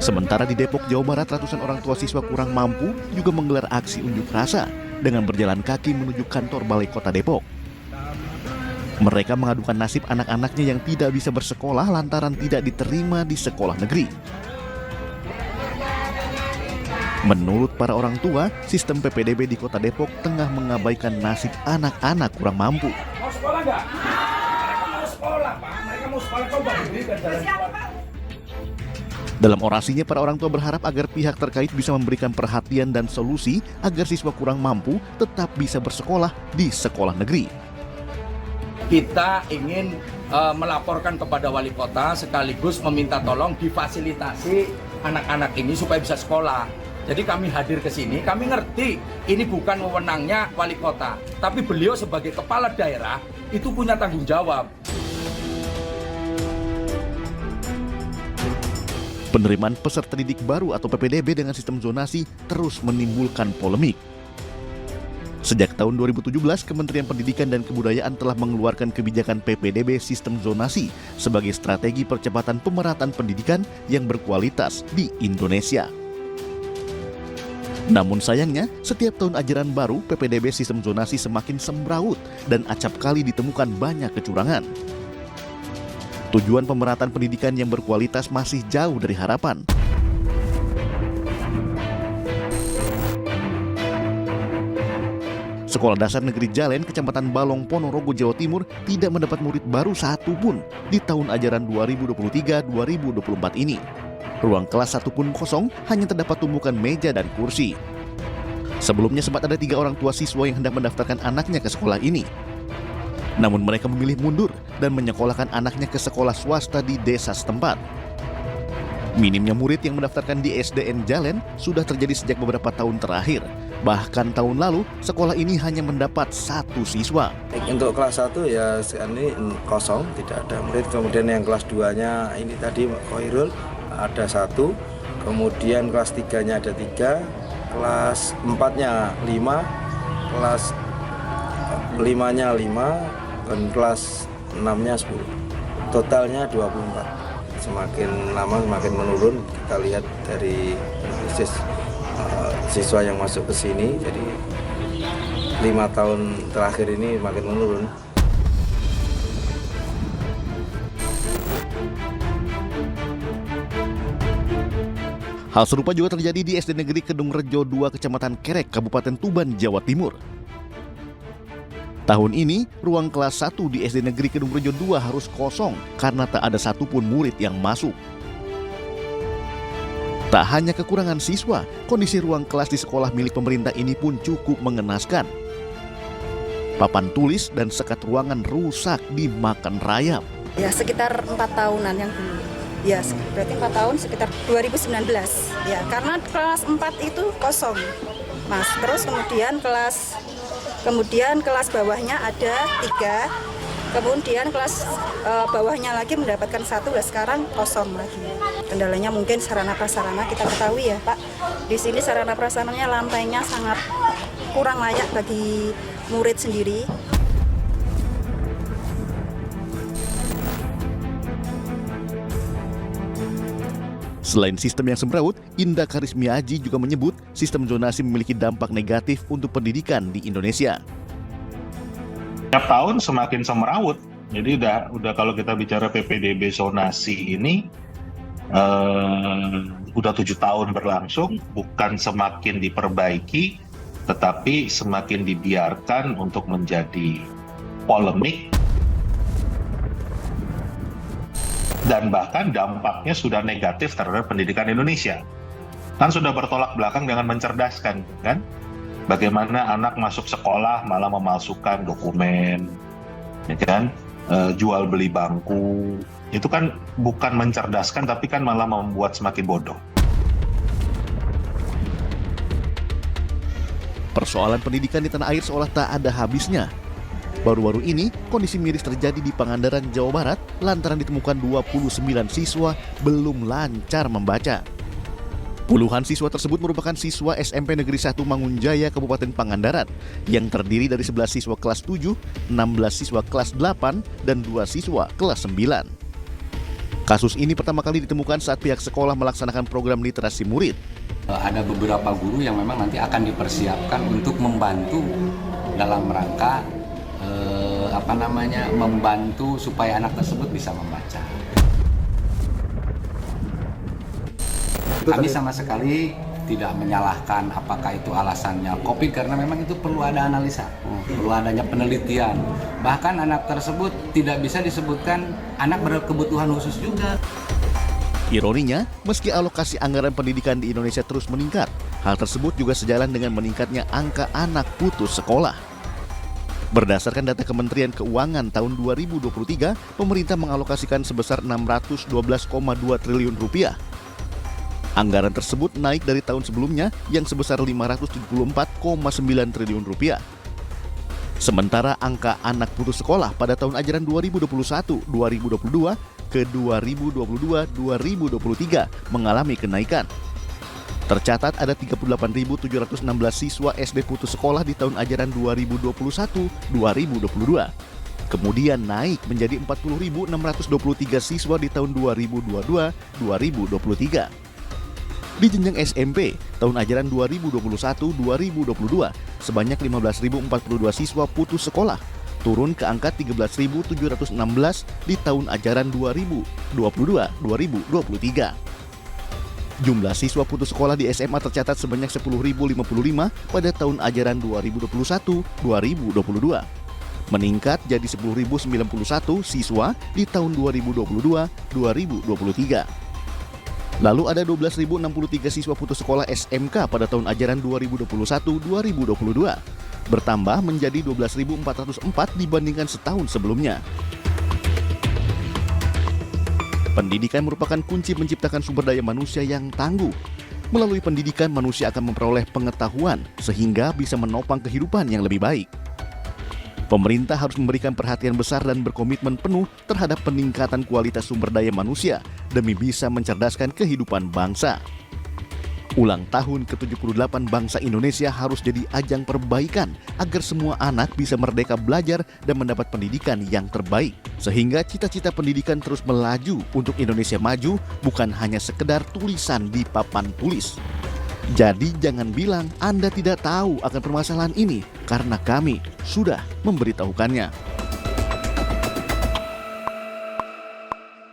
Sementara di Depok, Jawa Barat, ratusan orang tua siswa kurang mampu juga menggelar aksi unjuk rasa dengan berjalan kaki menuju kantor Balai Kota Depok. Mereka mengadukan nasib anak-anaknya yang tidak bisa bersekolah lantaran tidak diterima di sekolah negeri. Menurut para orang tua, sistem PPDB di Kota Depok tengah mengabaikan nasib anak-anak kurang mampu. Mau sekolah nggak? Mereka mau sekolah, Pak. Mereka mau sekolah, kau bagi duit dan jalan sekolah. Dalam orasinya, para orang tua berharap agar pihak terkait bisa memberikan perhatian dan solusi agar siswa kurang mampu tetap bisa bersekolah di sekolah negeri. Kita ingin melaporkan kepada wali kota sekaligus meminta tolong difasilitasi anak-anak ini supaya bisa sekolah. Jadi kami hadir ke sini, kami ngerti ini bukan wewenangnya wali kota, tapi beliau sebagai kepala daerah itu punya tanggung jawab. Penerimaan peserta didik baru atau PPDB dengan sistem zonasi terus menimbulkan polemik. Sejak tahun 2017, Kementerian Pendidikan dan Kebudayaan telah mengeluarkan kebijakan PPDB sistem zonasi sebagai strategi percepatan pemerataan pendidikan yang berkualitas di Indonesia. Namun sayangnya, setiap tahun ajaran baru, PPDB sistem zonasi semakin semrawut dan acap kali ditemukan banyak kecurangan. Tujuan pemerataan pendidikan yang berkualitas masih jauh dari harapan. Sekolah Dasar Negeri Jalen, Kecamatan Balong, Ponorogo, Jawa Timur tidak mendapat murid baru satu pun di tahun ajaran 2023-2024 ini. Ruang kelas satu pun kosong, hanya terdapat tumpukan meja dan kursi. Sebelumnya sempat ada 3 orang tua siswa yang hendak mendaftarkan anaknya ke sekolah ini. Namun mereka memilih mundur dan menyekolahkan anaknya ke sekolah swasta di desa setempat. Minimnya murid yang mendaftarkan di SDN Jalen sudah terjadi sejak beberapa tahun terakhir. Bahkan tahun lalu, sekolah ini hanya mendapat 1 siswa. Untuk kelas 1 ya sekarang ini kosong, tidak ada murid. Kemudian yang kelas 2-nya ini tadi Khairul ada 1. Kemudian kelas 3-nya ada 3. Kelas 4-nya 5. Kelas 5-nya 5. Dan kelas 6-nya 10. Totalnya 24. Semakin lama semakin menurun. Kita lihat dari siswa yang masuk ke sini. Jadi 5 tahun terakhir ini makin menurun. Hal serupa juga terjadi di SD Negeri Kedung Rejo 2, Kecamatan Kerek, Kabupaten Tuban, Jawa Timur. Tahun ini, ruang kelas 1 di SD Negeri Kedung Rejo 2 harus kosong karena tak ada satupun murid yang masuk. Tak hanya kekurangan siswa, kondisi ruang kelas di sekolah milik pemerintah ini pun cukup mengenaskan. Papan tulis dan sekat ruangan rusak dimakan rayap. Ya sekitar 4 tahunan yang dulu. Ya berarti 4 tahun sekitar 2019. Ya karena kelas 4 itu kosong, Mas. Terus kemudian kelas bawahnya ada 3, kemudian kelas bawahnya lagi mendapatkan 1, dan sekarang kosong lagi. Kendalanya mungkin sarana prasarana, kita ketahui ya Pak, di sini sarana prasarananya lantainya sangat kurang layak bagi murid sendiri. Selain sistem yang semrawut, Indah Karismiaji juga menyebut sistem zonasi memiliki dampak negatif untuk pendidikan di Indonesia. Tiap tahun semakin semrawut. Jadi udah kalau kita bicara PPDB zonasi ini udah 7 tahun berlangsung, bukan semakin diperbaiki, tetapi semakin dibiarkan untuk menjadi polemik. Dan bahkan dampaknya sudah negatif terhadap pendidikan Indonesia. Kan sudah bertolak belakang dengan mencerdaskan, kan? Bagaimana anak masuk sekolah malah memalsukan dokumen, ya kan? Jual beli bangku, itu kan bukan mencerdaskan, tapi kan malah membuat semakin bodoh. Persoalan pendidikan di tanah air seolah tak ada habisnya. Baru-baru ini, kondisi miris terjadi di Pangandaran, Jawa Barat lantaran ditemukan 29 siswa belum lancar membaca. Puluhan siswa tersebut merupakan siswa SMP Negeri 1 Mangunjaya, Kabupaten Pangandaran, yang terdiri dari 11 siswa kelas 7, 16 siswa kelas 8, dan 2 siswa kelas 9. Kasus ini pertama kali ditemukan saat pihak sekolah melaksanakan program literasi murid. Ada beberapa guru yang memang nanti akan dipersiapkan untuk membantu dalam rangka membantu supaya anak tersebut bisa membaca. Kami sama sekali tidak menyalahkan apakah itu alasannya COVID, karena memang itu perlu ada analisa, perlu adanya penelitian. Bahkan anak tersebut tidak bisa disebutkan anak berkebutuhan khusus juga. Ironinya, meski alokasi anggaran pendidikan di Indonesia terus meningkat, hal tersebut juga sejalan dengan meningkatnya angka anak putus sekolah. Berdasarkan data Kementerian Keuangan tahun 2023, pemerintah mengalokasikan sebesar 612,2 triliun rupiah. Anggaran tersebut naik dari tahun sebelumnya yang sebesar 574,9 triliun rupiah. Sementara angka anak putus sekolah pada tahun ajaran 2021-2022 ke 2022-2023 mengalami kenaikan. Tercatat ada 38.716 siswa SD putus sekolah di tahun ajaran 2021-2022. Kemudian naik menjadi 40.623 siswa di tahun 2022-2023. Di jenjang SMP, tahun ajaran 2021-2022, sebanyak 15.042 siswa putus sekolah, turun ke angka 13.716 di tahun ajaran 2022-2023. Jumlah siswa putus sekolah di SMA tercatat sebanyak 10.055 pada tahun ajaran 2021-2022. Meningkat jadi 10.091 siswa di tahun 2022-2023. Lalu ada 12.063 siswa putus sekolah SMK pada tahun ajaran 2021-2022. Bertambah menjadi 12.404 dibandingkan setahun sebelumnya. Pendidikan merupakan kunci menciptakan sumber daya manusia yang tangguh. Melalui pendidikan, manusia akan memperoleh pengetahuan sehingga bisa menopang kehidupan yang lebih baik. Pemerintah harus memberikan perhatian besar dan berkomitmen penuh terhadap peningkatan kualitas sumber daya manusia demi bisa mencerdaskan kehidupan bangsa. Ulang tahun ke-78 bangsa Indonesia harus jadi ajang perbaikan agar semua anak bisa merdeka belajar dan mendapat pendidikan yang terbaik. Sehingga cita-cita pendidikan terus melaju untuk Indonesia maju, bukan hanya sekedar tulisan di papan tulis. Jadi jangan bilang Anda tidak tahu akan permasalahan ini, karena kami sudah memberitahukannya.